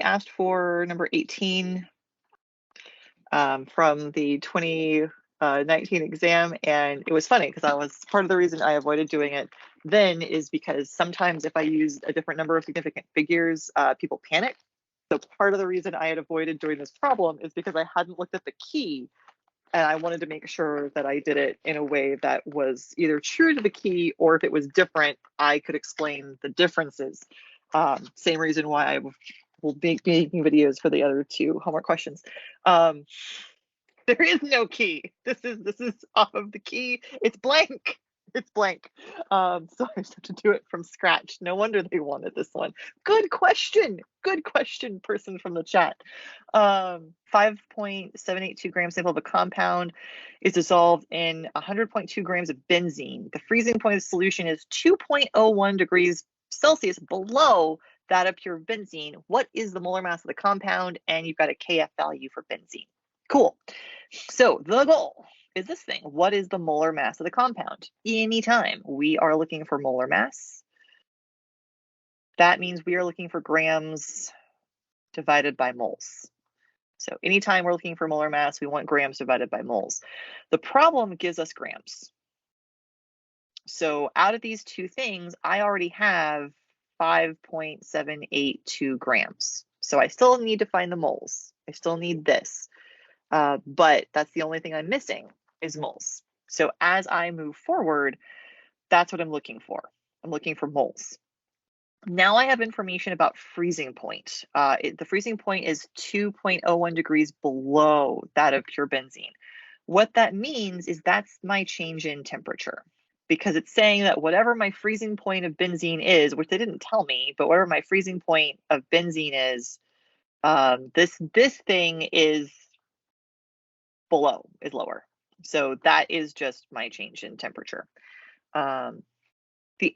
asked for number 18 from the 2019 exam, and it was funny because part of the reason I avoided doing it then is because sometimes if I use a different number of significant figures, people panic. So part of the reason I had avoided doing this problem is because I hadn't looked at the key, and I wanted to make sure that I did it in a way that was either true to the key, or if it was different, I could explain the differences. Same reason why I will be making videos for the other two homework questions. There is no key. This is off of the key. It's blank. It's blank. So I just have to do it from scratch. No wonder they wanted this one. Good question. Good question, person from the chat. 5.782 gram sample of a compound is dissolved in 100.2 grams of benzene. The freezing point of the solution is 2.01 degrees Celsius below that of pure benzene. What is the molar mass of the compound? And you've got a KF value for benzene. Cool. So the goal is this thing. What is the molar mass of the compound? Anytime we are looking for molar mass, that means we are looking for grams divided by moles. So anytime we're looking for molar mass, we want grams divided by moles. The problem gives us grams. So out of these two things, I already have 5.782 grams. So I still need to find the moles. I still need this. But that's the only thing I'm missing is moles. So as I move forward, that's what I'm looking for. I'm looking for moles. Now I have information about freezing point. The freezing point is 2.01 degrees below that of pure benzene. What that means is that's my change in temperature, because it's saying that whatever my freezing point of benzene is, which they didn't tell me, but whatever my freezing point of benzene is, this thing is below, is lower. So that is just my change in temperature. The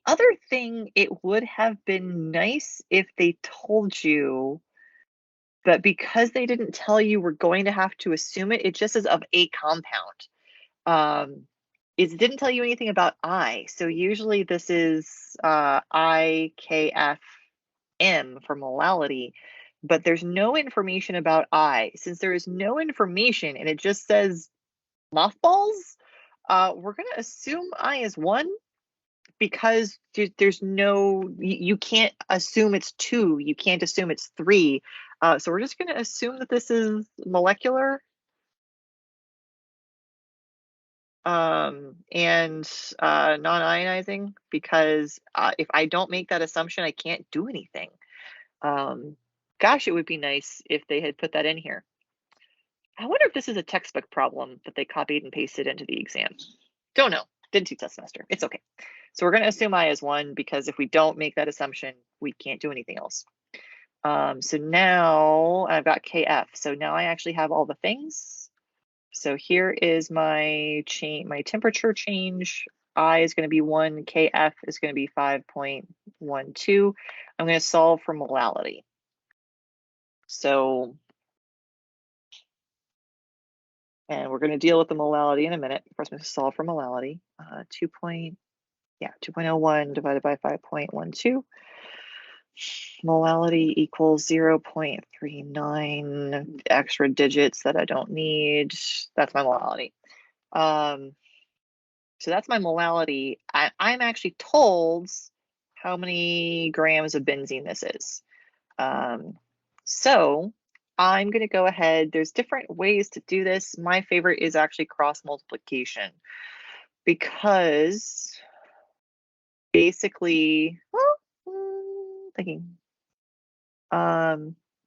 other thing, it would have been nice if they told you, but because they didn't tell you, we're going to have to assume it. It just says of a compound. It didn't tell you anything about I. So usually this is IKFM for molality, but there's no information about I. Since there is no information and it just says mothballs, we're going to assume I is 1, because there's no, you can't assume it's 2, you can't assume it's 3. So we're just going to assume that this is molecular. And non-ionizing, because if I don't make that assumption, I can't do anything. Gosh, it would be nice if they had put that in here. I wonder if this is a textbook problem that they copied and pasted into the exam. Don't know. Didn't teach that semester. It's okay. So we're going to assume I is 1, because if we don't make that assumption, we can't do anything else. So now I've got KF. So now I actually have all the things. So here is my temperature change. I is going to be 1, KF is going to be 5.12. I'm going to solve for molality. So, and we're going to deal with the molality in a minute. First, I'm going to solve for molality. 2.01 divided by 5.12. Molality equals 0.39 extra digits that I don't need. That's my molality. So that's my molality. I'm actually told how many grams of benzene this is. So I'm going to go ahead. There's different ways to do this. My favorite is actually cross multiplication, because basically,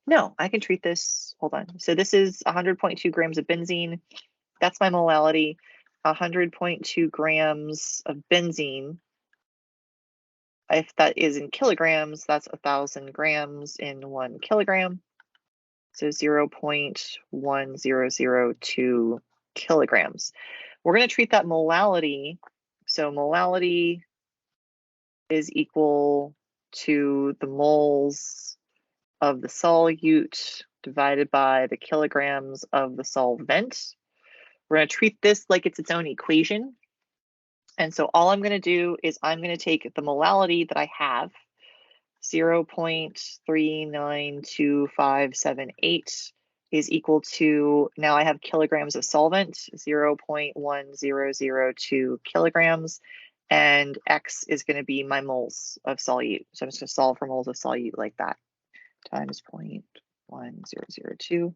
no, I can treat this. Hold on. So this is 100.2 grams of benzene. That's my molality. 100.2 grams of benzene. If that is in kilograms, that's 1,000 grams in 1 kilogram. So 0.1002 kilograms. We're going to treat that molality. So molality is equal to the moles of the solute divided by the kilograms of the solvent. We're going to treat this like it's its own equation. And so all I'm going to do is I'm going to take the molality that I have, 0.392578 is equal to, now I have kilograms of solvent, 0.1002 kilograms, and X is going to be my moles of solute. So I'm just going to solve for moles of solute like that, times 0.1002.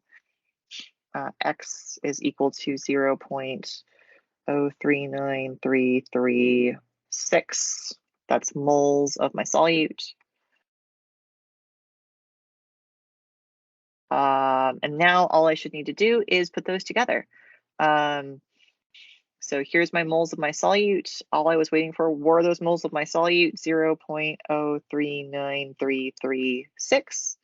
X is equal to 0.039336. That's moles of my solute. And now all I should need to do is put those together. So here's my moles of my solute. All I was waiting for were those moles of my solute, 0.039336.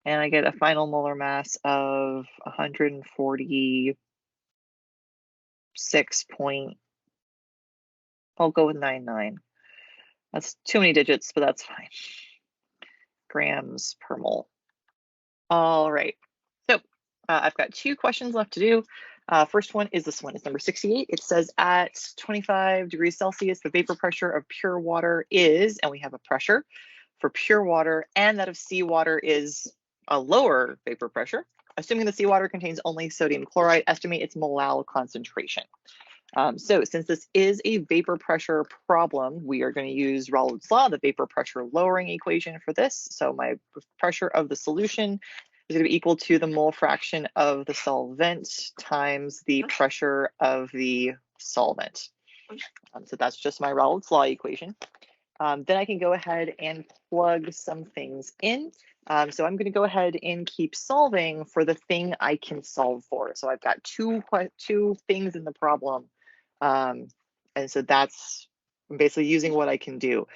And I get a final molar mass of 146 point, I'll go with 99. That's too many digits, but that's fine. Grams per mole. All right, so I've got 2 questions left to do. First one is this one, it's number 68. It says at 25 degrees Celsius, the vapor pressure of pure water is, and we have a pressure for pure water, and that of seawater is a lower vapor pressure. Assuming the seawater contains only sodium chloride, estimate its molal concentration. So since this is a vapor pressure problem, we are going to use Raoult's law, the vapor pressure lowering equation for this. So my pressure of the solution is going to be equal to the mole fraction of the solvent times the pressure of the solvent. So that's just my Raoult's law equation. Then I can go ahead and plug some things in. So I'm going to go ahead and keep solving for the thing I can solve for. So I've got two things in the problem. And so that's basically using what I can do.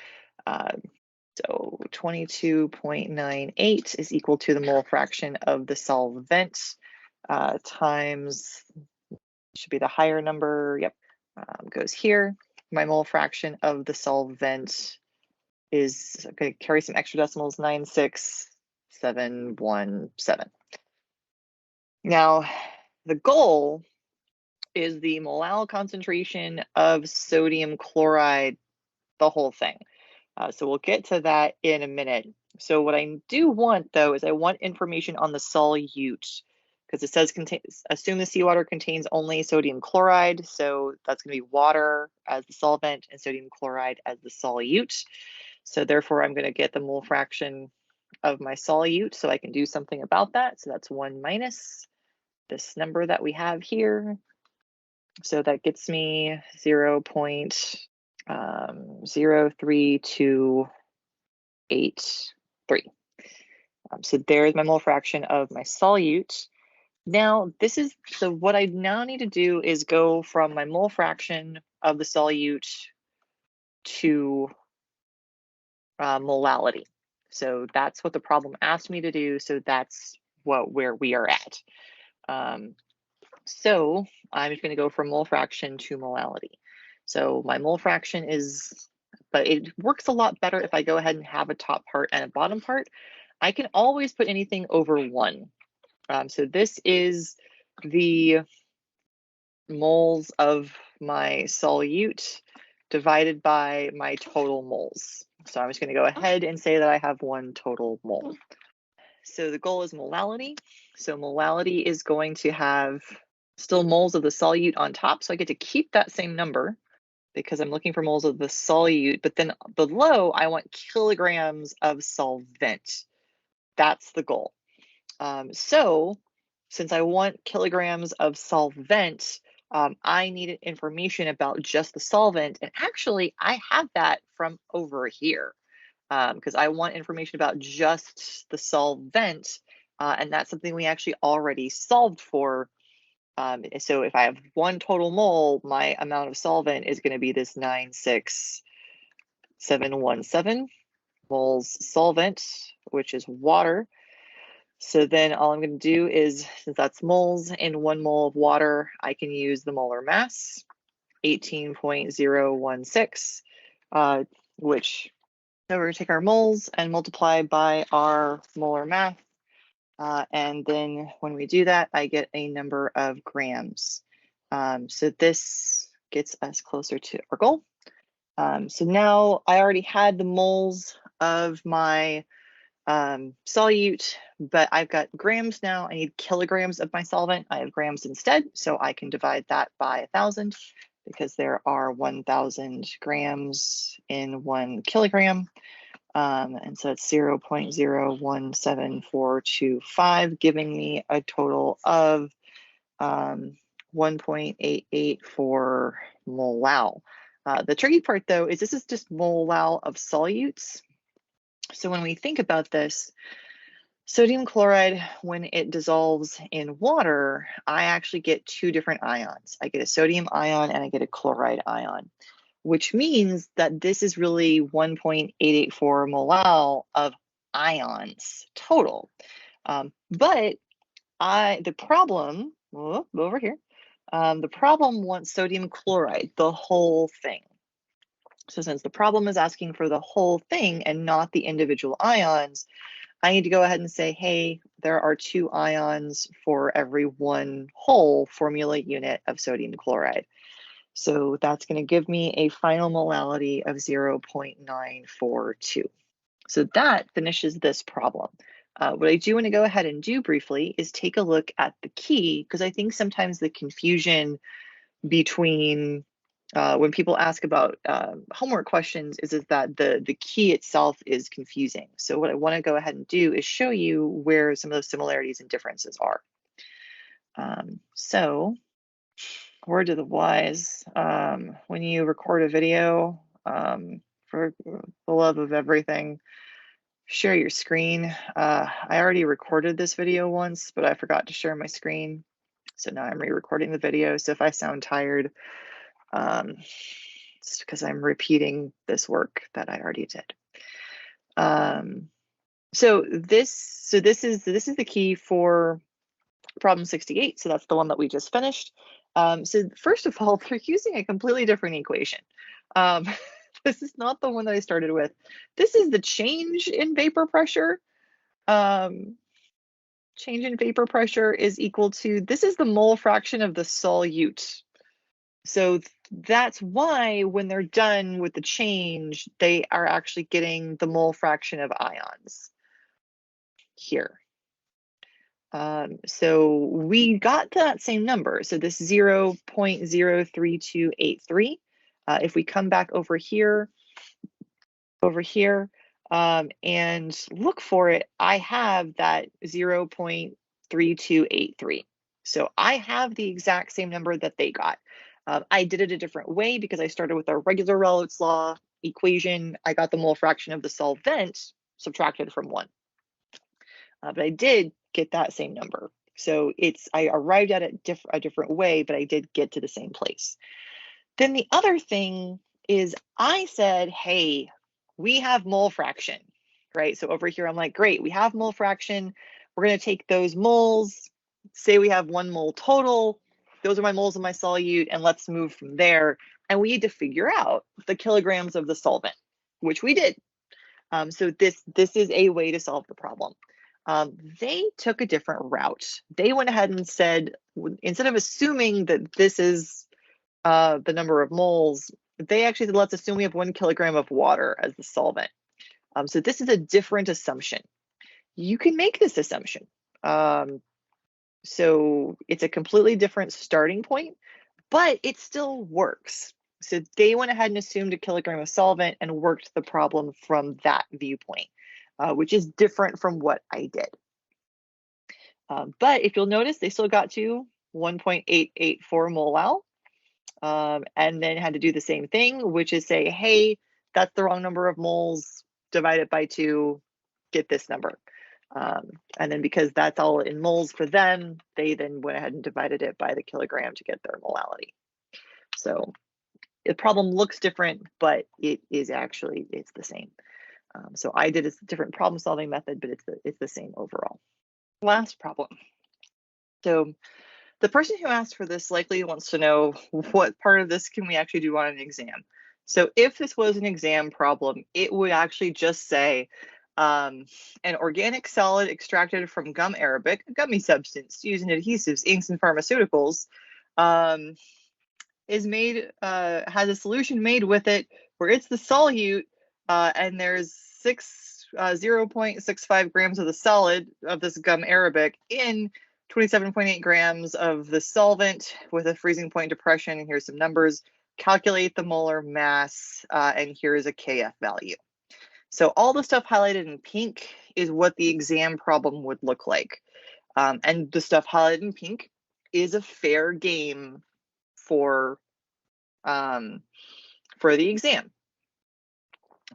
So 22.98 is equal to the mole fraction of the solvent times, should be the higher number, yep, goes here. My mole fraction of the solvent is going to carry some extra decimals, 96717. Now, the goal is the molal concentration of sodium chloride, the whole thing. So we'll get to that in a minute. So what I do want, though, is I want information on the solute, because it says assume the seawater contains only sodium chloride. So that's going to be water as the solvent and sodium chloride as the solute. So therefore, I'm going to get the mole fraction of my solute so I can do something about that. So that's 1 minus this number that we have here. So that gets me 0.03283. So there's my mole fraction of my solute. Now so what I now need to do is go from my mole fraction of the solute to molality. So that's what the problem asked me to do. So that's where we are at. So I'm just going to go from mole fraction to molality. So my mole fraction but it works a lot better if I go ahead and have a top part and a bottom part. I can always put anything over 1. So this is the moles of my solute divided by my total moles. So I'm just going to go ahead and say that I have 1 total mole. So the goal is molality. So molality is going to have still moles of the solute on top. So I get to keep that same number because I'm looking for moles of the solute. But then below, I want kilograms of solvent. That's the goal. So since I want kilograms of solvent, I needed information about just the solvent. And actually, I have that from over here because I want information about just the solvent. And that's something we actually already solved for. So if I have 1 total mole, my amount of solvent is going to be this 96717 moles solvent, which is water. So then all I'm going to do is, since that's moles and 1 mole of water, I can use the molar mass, 18.016, which so we're going to take our moles and multiply by our molar mass. And then when we do that, I get a number of grams. So this gets us closer to our goal. So now I already had the moles of my solute, but I've got grams now. I need kilograms of my solvent. I have grams instead, so I can divide that by 1,000 because there are 1,000 grams in 1 kilogram. And so it's 0.017425, giving me a total of 1.884 mol. The tricky part, though, is this is just mol of solutes. So when we think about this, sodium chloride, when it dissolves in water, I actually get 2 different ions. I get a sodium ion and I get a chloride ion, which means that this is really 1.884 mol of ions total. But the problem, over here, the problem wants sodium chloride, the whole thing. So since the problem is asking for the whole thing and not the individual ions, I need to go ahead and say, hey, there are 2 ions for every 1 whole formula unit of sodium chloride. So that's going to give me a final molality of 0.942. So that finishes this problem. What I do want to go ahead and do briefly is take a look at the key, because I think sometimes the confusion between when people ask about homework questions is that the key itself is confusing. So what I want to go ahead and do is show you where some of those similarities and differences are. So word to the wise, when you record a video, for the love of everything, share your screen. I already recorded this video once, but I forgot to share my screen. So now I'm re-recording the video. So if I sound tired, it's because I'm repeating this work that I already did. So this is the key for problem 68. So that's the one that we just finished. So first of all, they're using a completely different equation. This is not the one that I started with. This is the change in vapor pressure. Change in vapor pressure is equal to, this is the mole fraction of the solute. So that's why when they're done with the change, they are actually getting the mole fraction of ions here. So we got that same number. So this 0.03283, if we come back over here, and look for it, I have that 0.3283. So I have the exact same number that they got. I did it a different way because I started with a regular Raoult's law equation. I got the mole fraction of the solvent subtracted from 1. But I did get that same number. So I arrived at it a different way, but I did get to the same place. Then the other thing is I said, hey, we have mole fraction, right? So over here, I'm like, great, we have mole fraction. We're going to take those moles, say we have 1 mole total. Those are my moles of my solute, and let's move from there. And we need to figure out the kilograms of the solvent, which we did. So this is a way to solve the problem. They took a different route. They went ahead and said, instead of assuming that this is the number of moles, they actually said, let's assume we have 1 kilogram of water as the solvent. So this is a different assumption. You can make this assumption. So it's a completely different starting point, but it still works. So they went ahead and assumed a kilogram of solvent and worked the problem from that viewpoint, which is different from what I did. But if you'll notice, they still got to 1.884 mol. And then had to do the same thing, which is say, hey, that's the wrong number of moles, divide it by 2, get this number. And then because that's all in moles for them, they then went ahead and divided it by the kilogram to get their molality. So the problem looks different, but it is actually, it's the same. So I did a different problem solving method, but it's the same overall. Last problem. So the person who asked for this likely wants to know what part of this can we actually do on an exam. So if this was an exam problem, it would actually just say an organic solid extracted from gum arabic, a gummy substance used in adhesives, inks, and pharmaceuticals, is made, has a solution made with it where it's the solute, and there's 0.65 grams of the solid of this gum arabic in 27.8 grams of the solvent with a freezing point depression. And here's some numbers. Calculate the molar mass, and here's a KF value. So all the stuff highlighted in pink is what the exam problem would look like. And the stuff highlighted in pink is a fair game for the exam.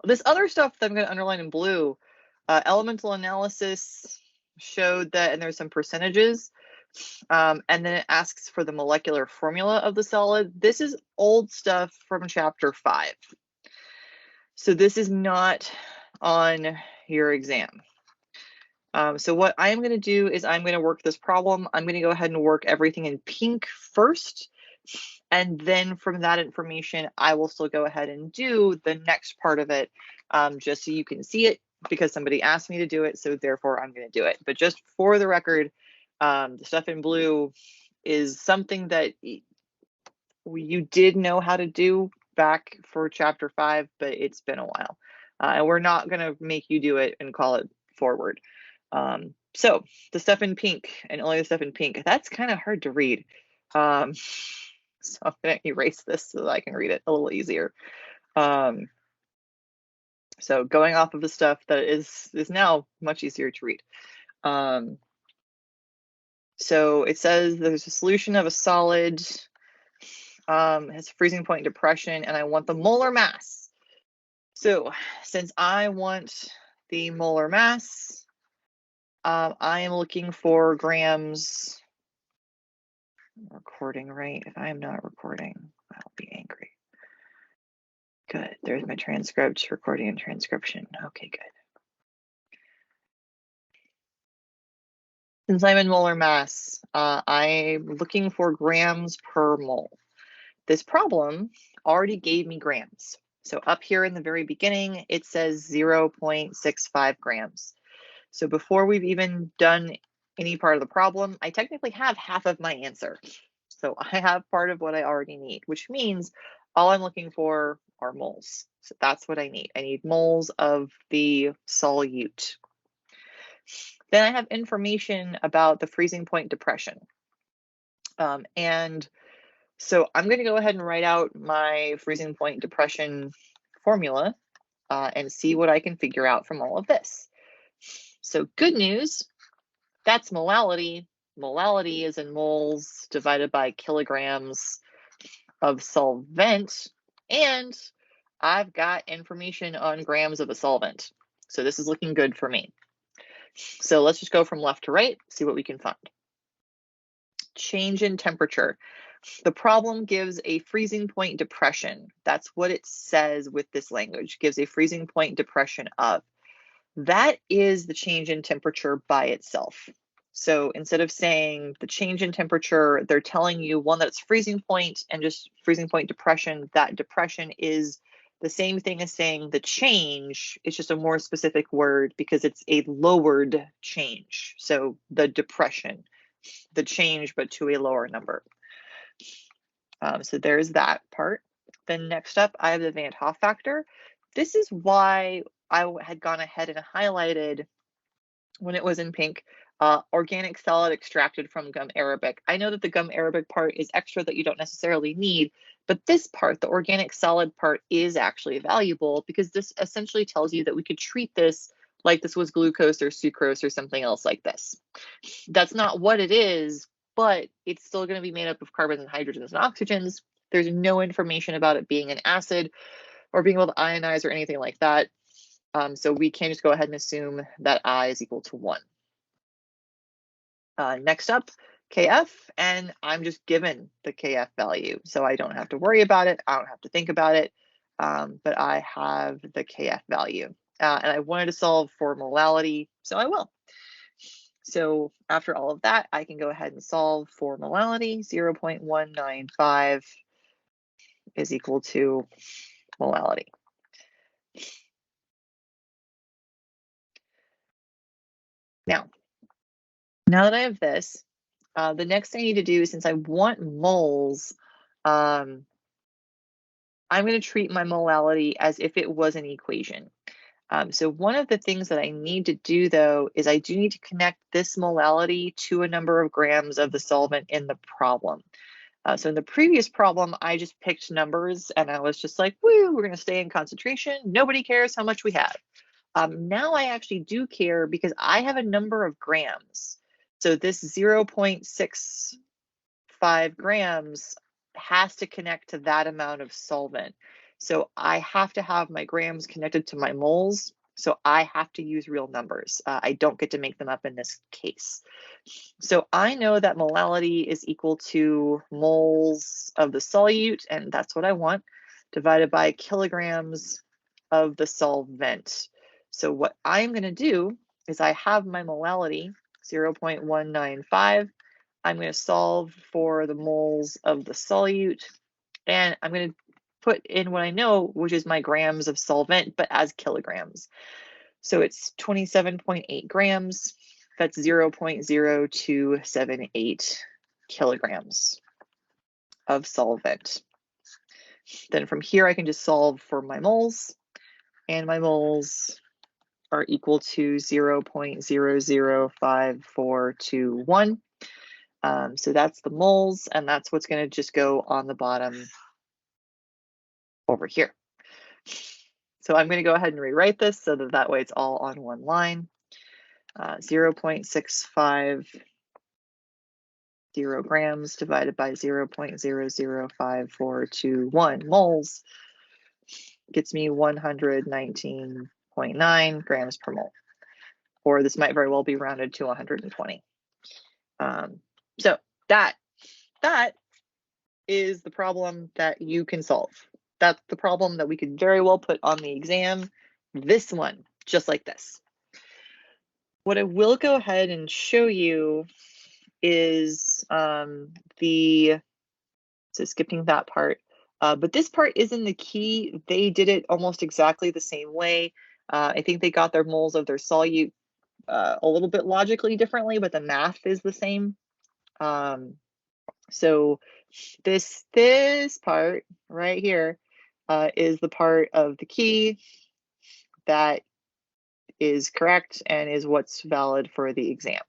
This other stuff that I'm going to underline in blue, elemental analysis showed that, and there's some percentages, and then it asks for the molecular formula of the solid. This is old stuff from chapter 5. So this is not on your exam. So what I'm going to do is I'm going to work this problem. I'm going to go ahead and work everything in pink first. And then from that information, I will still go ahead and do the next part of it, just so you can see it, because somebody asked me to do it. So therefore, I'm going to do it. But just for the record, the stuff in blue is something that you did know how to do back for chapter 5, but it's been a while. And we're not going to make you do it and call it forward. So the stuff in pink, and only the stuff in pink, that's kind of hard to read. So I'm going to erase this so that I can read it a little easier. So going off of the stuff that is now much easier to read. So it says there's a solution of a solid, has freezing point depression, and I want the molar mass. So since I want the molar mass, I am looking for grams. I'm recording, right? If I am not recording, I'll be angry. Good. There's my transcript, recording and transcription. Okay, good. Since I'm in molar mass, I'm looking for grams per mole. This problem already gave me grams. So up here in the very beginning, it says 0.65 grams. So before we've even done any part of the problem, I technically have half of my answer. So I have part of what I already need, which means all I'm looking for are moles. So that's what I need. I need moles of the solute. Then I have information about the freezing point depression. And so I'm going to go ahead and write out my freezing point depression formula and see what I can figure out from all of this. So good news, that's molality. Molality is in moles divided by kilograms of solvent, and I've got information on grams of a solvent. So this is looking good for me. So let's just go from left to right, see what we can find. Change in temperature. The problem gives a freezing point depression. That's what it says with this language, gives a freezing point depression of. That is the change in temperature by itself. So instead of saying the change in temperature, they're telling you one that's freezing point and just freezing point depression. That depression is the same thing as saying the change. It's just a more specific word because it's a lowered change. So the depression, the change, but to a lower number. So there's that part. Then next up, I have the Van 't Hoff factor. This is why I had gone ahead and highlighted, when it was in pink, organic solid extracted from gum arabic. I know that the gum arabic part is extra that you don't necessarily need, but this part, the organic solid part, is actually valuable because this essentially tells you that we could treat this like this was glucose or sucrose or something else like this. That's not what it is, but it's still going to be made up of carbons and hydrogens and oxygens. There's no information about it being an acid or being able to ionize or anything like that. So we can just go ahead and assume that I is equal to 1. Next up, KF, and I'm just given the KF value. So I don't have to worry about it. I don't have to think about it, but I have the KF value. And I wanted to solve for molality, so I will. So after all of that, I can go ahead and solve for molality. 0.195 is equal to molality. Now that I have this, the next thing I need to do, since I want moles, I'm going to treat my molality as if it was an equation. So one of the things that I need to do, though, is I do need to connect this molality to a number of grams of the solvent in the problem. So in the previous problem, I just picked numbers and I was just like, woo, we're going to stay in concentration. Nobody cares how much we have. Now I actually do care because I have a number of grams. So this 0.65 grams has to connect to that amount of solvent. So I have to have my grams connected to my moles. So I have to use real numbers. I don't get to make them up in this case. So I know that molality is equal to moles of the solute, and that's what I want, divided by kilograms of the solvent. So what I'm going to do is I have my molality, 0.195. I'm going to solve for the moles of the solute, and I'm going to put in what I know, which is my grams of solvent, but as kilograms. So it's 27.8 grams. That's 0.0278 kilograms of solvent. Then from here, I can just solve for my moles, and my moles are equal to 0.005421. So that's the moles, and that's what's going to just go on the bottom over here. So I'm going to go ahead and rewrite this so that way it's all on one line. 0.650 grams divided by 0.005421 moles gets me 119.9 grams per mole. Or this might very well be rounded to 120. So that is the problem that you can solve. That's the problem that we could very well put on the exam. This one, just like this. What I will go ahead and show you is so skipping that part, but this part is in the key. They did it almost exactly the same way. I think they got their moles of their solute a little bit logically differently, but the math is the same. So this part right here is the part of the key that is correct and is what's valid for the exam.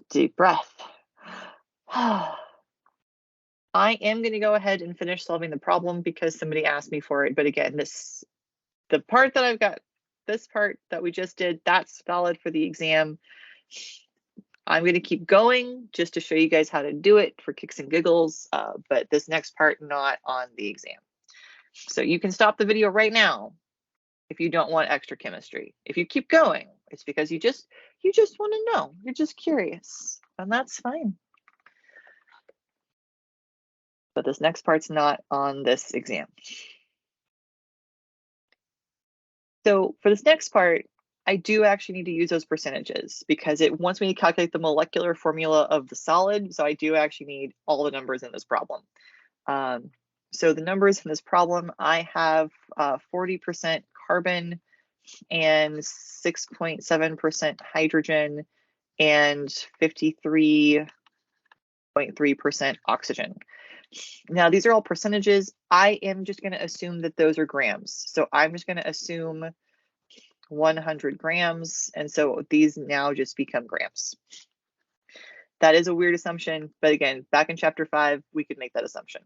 Deep breath. I am going to go ahead and finish solving the problem because somebody asked me for it. But again, the part that I've got, this part that we just did, that's valid for the exam. I'm going to keep going just to show you guys how to do it for kicks and giggles, but this next part not on the exam. So you can stop the video right now if you don't want extra chemistry. If you keep going, it's because you just want to know. You're just curious, and that's fine. But this next part's not on this exam. So for this next part, I do actually need to use those percentages because it wants me to calculate the molecular formula of the solid. So I do actually need all the numbers in this problem. So the numbers in this problem, I have 40% carbon and 6.7% hydrogen and 53.3% oxygen. Now, these are all percentages. I am just going to assume that those are grams. So I'm just going to assume 100 grams. And so these now just become grams. That is a weird assumption. But again, back in chapter 5, we could make that assumption.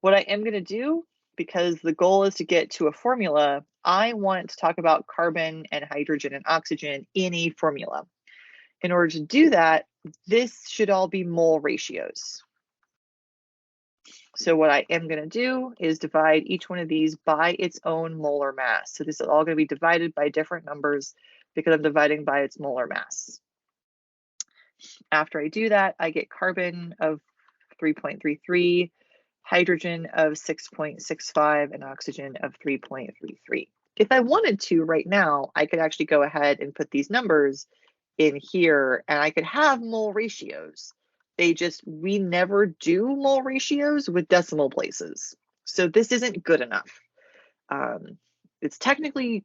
What I am going to do, because the goal is to get to a formula, I want to talk about carbon and hydrogen and oxygen in a formula. In order to do that, this should all be mole ratios. So what I am going to do is divide each one of these by its own molar mass. So this is all going to be divided by different numbers because I'm dividing by its molar mass. After I do that, I get carbon of 3.33, hydrogen of 6.65, and oxygen of 3.33. If I wanted to right now, I could actually go ahead and put these numbers in here and I could have mole ratios. We never do mole ratios with decimal places. So this isn't good enough. It's technically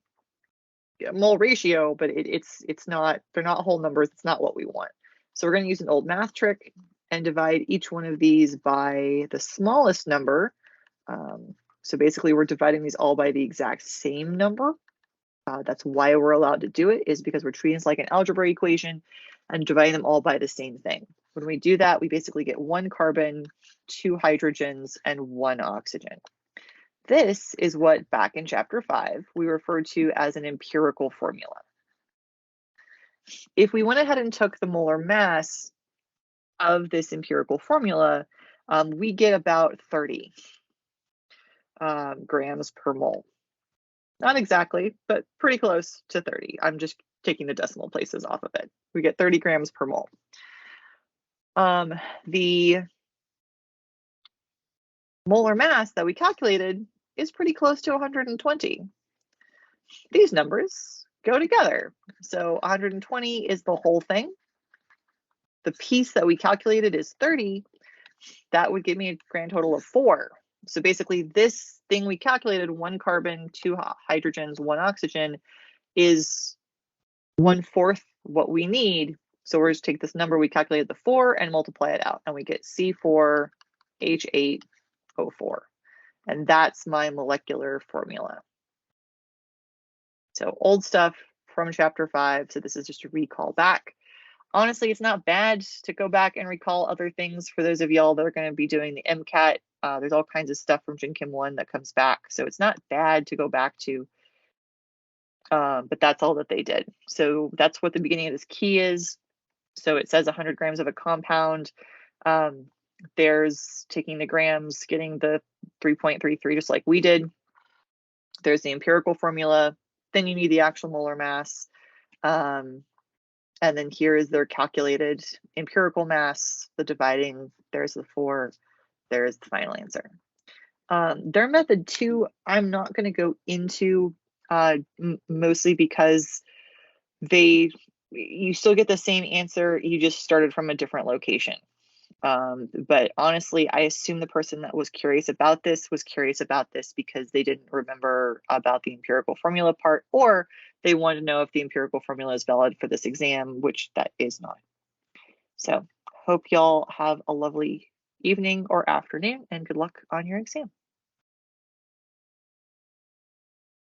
a mole ratio, but it's not, they're not whole numbers. It's not what we want. So we're going to use an old math trick and divide each one of these by the smallest number. So basically we're dividing these all by the exact same number. That's why we're allowed to do it, is because we're treating this like an algebra equation and dividing them all by the same thing. When we do that, we basically get 1 carbon, 2 hydrogens, and 1 oxygen. This is what back in chapter 5 we referred to as an empirical formula. If we went ahead and took the molar mass of this empirical formula, we get about 30 grams per mole. Not exactly, but pretty close to 30. I'm just taking the decimal places off of it. We get 30 grams per mole. The molar mass that we calculated is pretty close to 120. These numbers go together. So 120 is the whole thing. The piece that we calculated is 30. That would give me a grand total of 4. So basically this thing we calculated, 1 carbon, 2 hydrogens, 1 oxygen, is 1/4 what we need. So we're just take this number we calculated, the 4, and multiply it out, and we get C4H8O4. And that's my molecular formula. So old stuff from chapter 5. So this is just a recall back. Honestly, it's not bad to go back and recall other things for those of y'all that are going to be doing the MCAT. There's all kinds of stuff from Gen Chem 1 that comes back. So it's not bad to go back to, but that's all that they did. So that's what the beginning of this key is. So it says 100 grams of a compound. There's taking the grams, getting the 3.33 just like we did. There's the empirical formula. Then you need the actual molar mass. And then here is their calculated empirical mass, the dividing, there's the 4, there's the final answer. Their method 2, I'm not going to go into mostly because you still get the same answer, you just started from a different location. But honestly, I assume the person that was curious about this because they didn't remember about the empirical formula part, or they wanted to know if the empirical formula is valid for this exam, which that is not. So hope y'all have a lovely evening or afternoon, and good luck on your exam.